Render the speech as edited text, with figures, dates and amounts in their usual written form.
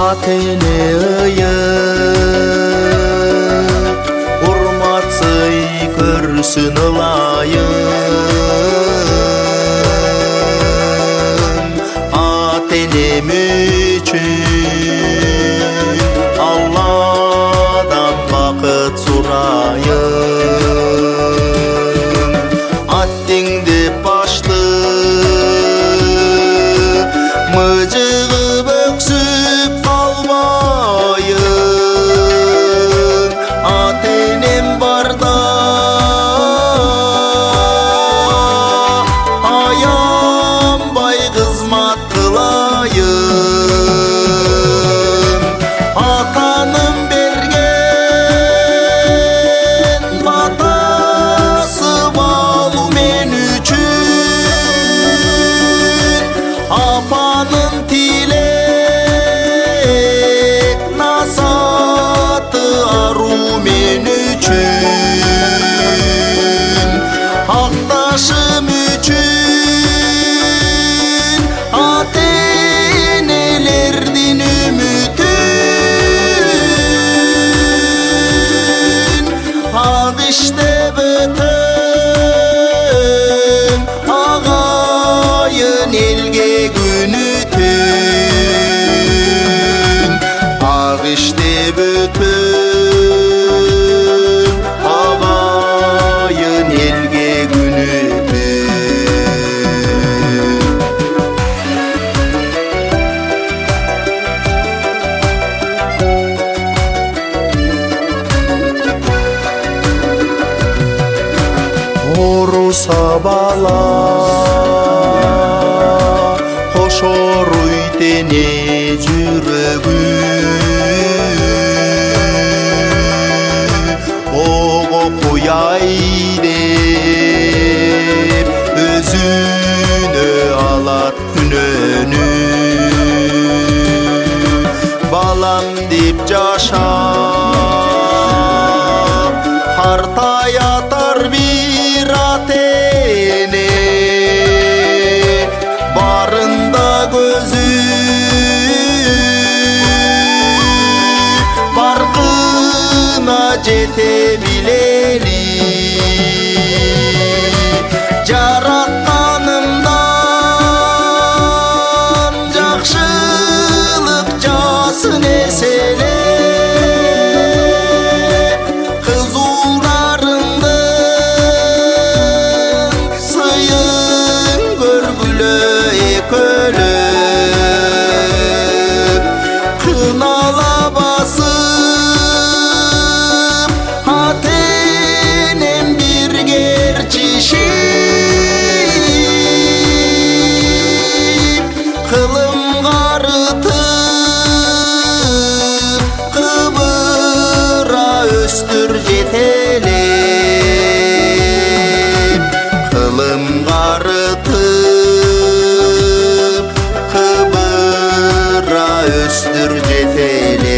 Atene ıyık Urmatsıy körsün ılayım Atenem üçün Allah'dan vakit surayım Attingdi başlı Mıcığı böksüp kalmayın Atenem barda Ayam bay kızmat kılayın Atanım bergen batası balu men üçün Apanın tilek nasatı aru men üçün Aktaşım üçün atenelerdin ümütün Ak işte bütün ağayın elge günütün Ak işte bütün ağayın elge günütün Orusa bala hoş oruytene jürögü Ogo koyay dep özüne alat günönü Balam dep jaşap harta yatar bir atene Barında gözü barkına jetebileli Jarattanımdan jakşılık jasın eselep Kızullarından sıyın görgülü ekölüp Kınala basıp atenem bir gerçişip Kılım garıtıp kıbıra östür jetelep Kılım garıtıp kıbıra östür jetelep